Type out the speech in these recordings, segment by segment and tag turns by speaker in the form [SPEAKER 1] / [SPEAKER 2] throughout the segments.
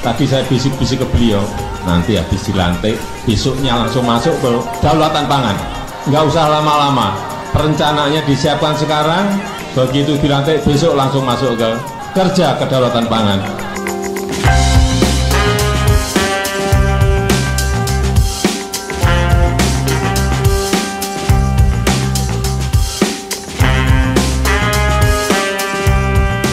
[SPEAKER 1] Tadi saya bisik-bisik ke beliau, nanti habis dilantik, besoknya langsung masuk ke kedaulatan pangan. Nggak usah lama-lama, perencanaannya disiapkan sekarang, begitu dilantik besok langsung masuk ke kerja kedaulatan pangan.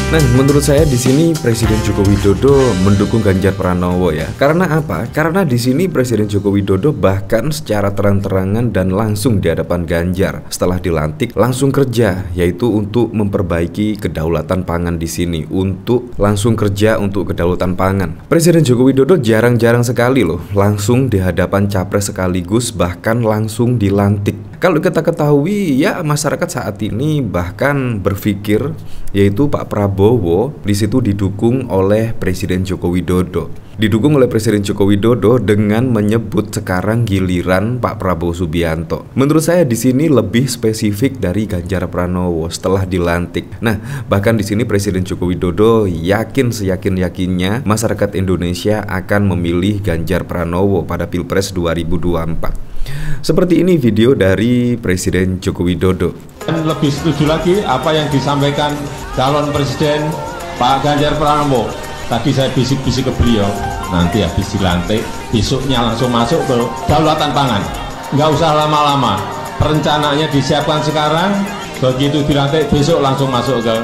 [SPEAKER 2] Nah, menurut saya di sini Presiden Joko Widodo mendukung Ganjar Pranowo ya. Karena apa? Karena di sini Presiden Joko Widodo bahkan secara terang-terangan dan langsung di hadapan Ganjar setelah dilantik langsung kerja, yaitu untuk memperbaiki kedaulatan pangan di sini, untuk langsung kerja untuk kedaulatan pangan. Presiden Joko Widodo jarang-jarang sekali loh langsung di hadapan capres sekaligus, bahkan langsung dilantik. Kalau kita ketahui ya, masyarakat saat ini bahkan berpikir yaitu Pak Prabowo di situ didukung oleh Presiden Joko Widodo. Didukung oleh Presiden Joko Widodo dengan menyebut sekarang giliran Pak Prabowo Subianto. Menurut saya di sini lebih spesifik dari Ganjar Pranowo setelah dilantik. Nah, bahkan di sini Presiden Joko Widodo yakin seyakin-yakinnya masyarakat Indonesia akan memilih Ganjar Pranowo pada Pilpres 2024. Seperti ini video dari Presiden Joko Widodo.
[SPEAKER 1] Dan lebih setuju lagi apa yang disampaikan calon presiden Pak Ganjar Pranowo. Tadi saya bisik-bisik ke beliau, nanti habis dilantik, besoknya langsung masuk ke kedaulatan pangan. Nggak usah lama-lama, perencanaannya disiapkan sekarang, begitu dilantik besok langsung masuk ke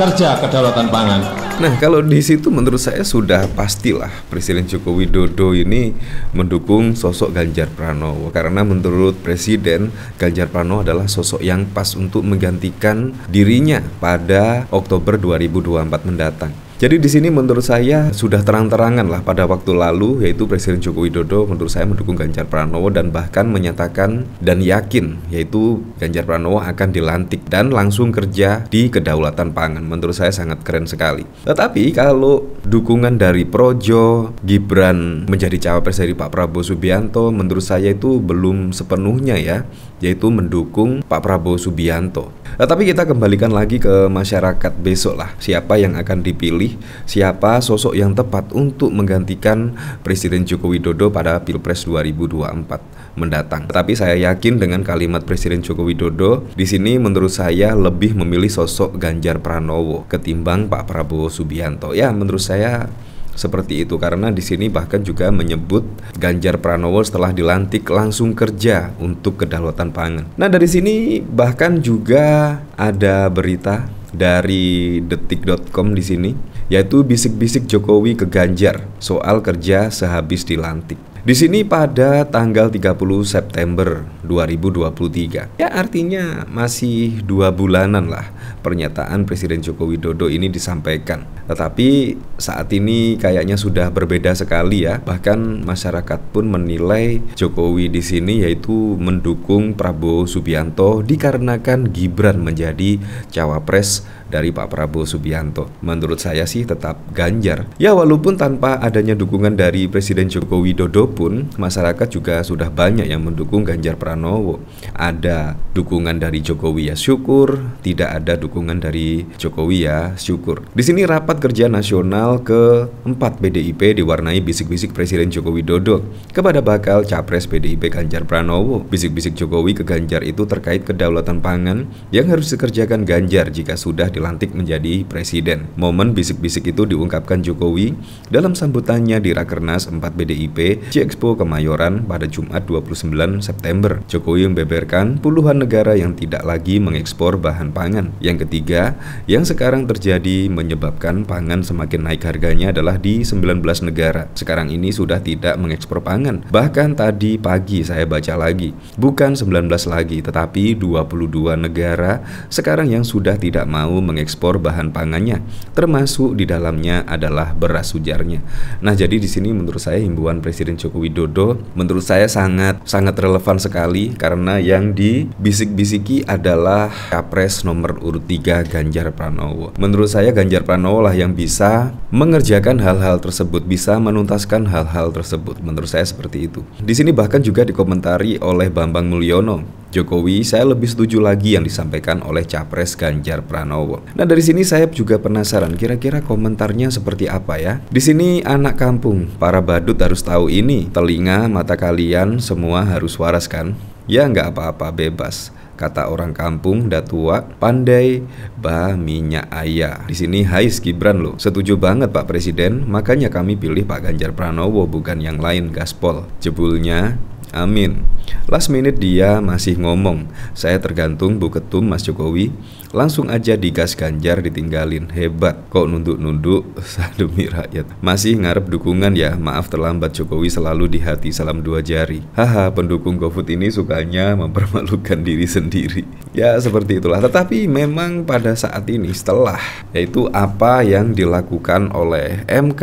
[SPEAKER 1] kerja kedaulatan pangan.
[SPEAKER 2] Nah, kalau di situ menurut saya sudah pastilah Presiden Joko Widodo ini mendukung sosok Ganjar Pranowo, karena menurut Presiden Ganjar Pranowo adalah sosok yang pas untuk menggantikan dirinya pada Oktober 2024 mendatang. Jadi di sini menurut saya sudah terang-terangan lah pada waktu lalu, yaitu Presiden Joko Widodo menurut saya mendukung Ganjar Pranowo dan bahkan menyatakan dan yakin yaitu Ganjar Pranowo akan dilantik dan langsung kerja di kedaulatan pangan. Menurut saya sangat keren sekali. Tetapi kalau dukungan dari Projo, Gibran menjadi cawapres dari Pak Prabowo Subianto, menurut saya itu belum sepenuhnya ya, yaitu mendukung Pak Prabowo Subianto. Tapi kita kembalikan lagi ke masyarakat besok lah, siapa yang akan dipilih, siapa sosok yang tepat untuk menggantikan Presiden Joko Widodo pada Pilpres 2024 mendatang. Tapi saya yakin dengan kalimat Presiden Joko Widodo di sini menurut saya lebih memilih sosok Ganjar Pranowo ketimbang Pak Prabowo Subianto. Ya, menurut saya seperti itu, karena di sini bahkan juga menyebut Ganjar Pranowo setelah dilantik langsung kerja untuk kedaulatan pangan. Nah, dari sini bahkan juga ada berita dari detik.com di sini, yaitu bisik-bisik Jokowi ke Ganjar soal kerja sehabis dilantik. Di sini pada tanggal 30 September 2023. Ya, artinya masih 2 bulanan lah pernyataan Presiden Joko Widodo ini disampaikan. Tetapi saat ini kayaknya sudah berbeda sekali ya. Bahkan masyarakat pun menilai Jokowi di sini yaitu mendukung Prabowo Subianto dikarenakan Gibran menjadi cawapres dari Pak Prabowo Subianto. Menurut saya sih tetap Ganjar. Ya, walaupun tanpa adanya dukungan dari Presiden Joko Widodo pun masyarakat juga sudah banyak yang mendukung Ganjar Pranowo. Ada dukungan dari Jokowi ya syukur, tidak ada dukungan dari Jokowi ya syukur. Di sini rapat kerja nasional ke-4 PDIP diwarnai bisik-bisik Presiden Joko Widodo kepada bakal capres PDIP Ganjar Pranowo. Bisik-bisik Jokowi ke Ganjar itu terkait kedaulatan pangan yang harus dikerjakan Ganjar jika sudah dilantik menjadi presiden. Momen bisik-bisik itu diungkapkan Jokowi dalam sambutannya di Rakernas 4 PDIP Expo Kemayoran pada Jumat 29 September. Jokowi membeberkan puluhan negara yang tidak lagi mengekspor bahan pangan. Yang ketiga, yang sekarang terjadi menyebabkan pangan semakin naik harganya adalah di 19 negara. Sekarang ini sudah tidak mengekspor pangan. Bahkan tadi pagi saya baca lagi, bukan 19 lagi, tetapi 22 negara sekarang yang sudah tidak mau mengekspor bahan pangannya, termasuk di dalamnya adalah beras, ujarnya. Nah, jadi di sini menurut saya himbauan Presiden Joko Widodo menurut saya sangat relevan sekali, karena yang dibisik-bisiki adalah capres nomor urut 3 Ganjar Pranowo. Menurut saya Ganjar Pranowo lah yang bisa mengerjakan hal-hal tersebut, bisa menuntaskan hal-hal tersebut. Menurut saya seperti itu. Di sini bahkan juga dikomentari oleh Bambang Mulyono. Jokowi, saya lebih setuju lagi yang disampaikan oleh Capres Ganjar Pranowo. Nah, dari sini saya juga penasaran kira-kira komentarnya seperti apa ya. Di sini anak kampung, para badut harus tahu ini. Telinga, mata kalian semua harus waras kan? Ya nggak apa-apa, bebas. Kata orang kampung, datua, pandai, minyak ayah. Di sini Hais Gibran loh. Setuju banget Pak Presiden, makanya kami pilih Pak Ganjar Pranowo bukan yang lain, gaspol. Jebulnya, amin. Last minute dia masih ngomong, saya tergantung Bu Ketum Mas Jokowi, langsung aja digas Ganjar ditinggalin. Hebat, kok nunduk-nunduk demi rakyat. Masih ngarep dukungan ya, maaf terlambat, Jokowi selalu di hati, salam 2 jari. Haha, pendukung GoFood ini sukanya mempermalukan diri sendiri. Ya seperti itulah, tetapi memang pada saat ini setelah yaitu apa yang dilakukan oleh MK,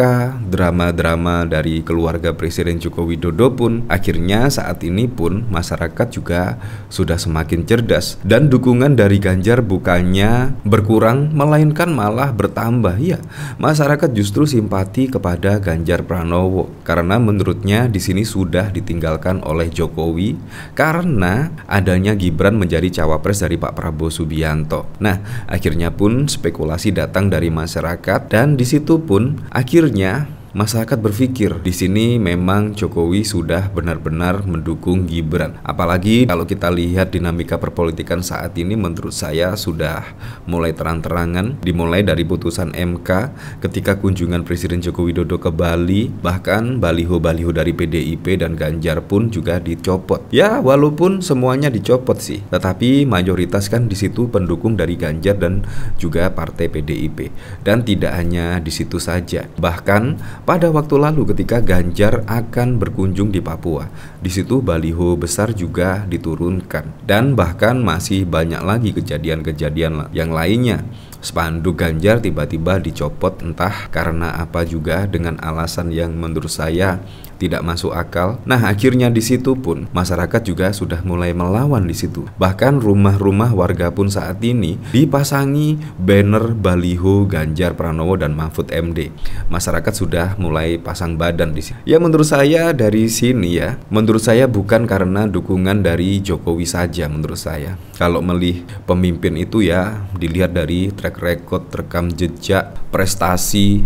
[SPEAKER 2] drama-drama dari keluarga Presiden Joko Widodo pun akhirnya saat ini pun masyarakat juga sudah semakin cerdas dan dukungan dari Ganjar bukannya berkurang melainkan malah bertambah. Ya, masyarakat justru simpati kepada Ganjar Pranowo karena menurutnya di sini sudah ditinggalkan oleh Jokowi karena adanya Gibran menjadi cawapres dari Pak Prabowo Subianto. Nah, akhirnya pun spekulasi datang dari masyarakat dan di situ pun akhirnya masyarakat berpikir di sini memang Jokowi sudah benar-benar mendukung Gibran. Apalagi kalau kita lihat dinamika perpolitikan saat ini menurut saya sudah mulai terang-terangan, dimulai dari putusan MK ketika kunjungan Presiden Joko Widodo ke Bali, bahkan baliho-baliho dari PDIP dan Ganjar pun juga dicopot. Ya, walaupun semuanya dicopot sih, tetapi mayoritas kan di situ pendukung dari Ganjar dan juga partai PDIP. Dan tidak hanya di situ saja, bahkan pada waktu lalu ketika Ganjar akan berkunjung di Papua, di situ baliho besar juga diturunkan dan bahkan masih banyak lagi kejadian-kejadian yang lainnya. Spanduk Ganjar tiba-tiba dicopot entah karena apa juga dengan alasan yang menurut saya tidak masuk akal. Nah, akhirnya di situ pun masyarakat juga sudah mulai melawan di situ. Bahkan rumah-rumah warga pun saat ini dipasangi banner baliho Ganjar Pranowo dan Mahfud MD. Masyarakat sudah mulai pasang badan di sini. Ya menurut saya dari sini ya, menurut saya bukan karena dukungan dari Jokowi saja menurut saya. Kalau melih pemimpin itu ya dilihat dari track record, rekam jejak, prestasi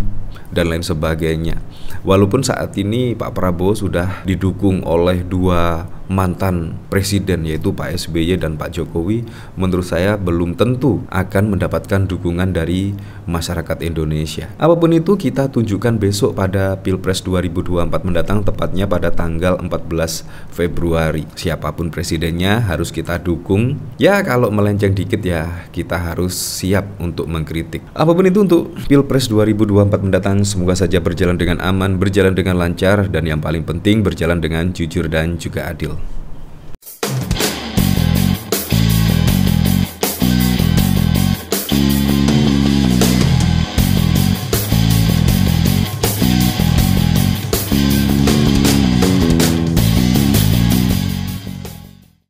[SPEAKER 2] dan lain sebagainya. Walaupun saat ini Pak Prabowo sudah didukung oleh 2 mantan presiden yaitu Pak SBY dan Pak Jokowi, menurut saya belum tentu akan mendapatkan dukungan dari masyarakat Indonesia. Apapun itu kita tunjukkan besok pada Pilpres 2024 mendatang, tepatnya pada tanggal 14 Februari. Siapapun presidennya harus kita dukung. Ya kalau melenceng dikit ya kita harus siap untuk mengkritik. Apapun itu untuk Pilpres 2024 mendatang, semoga saja berjalan dengan aman, berjalan dengan lancar, dan yang paling penting berjalan dengan jujur dan juga adil.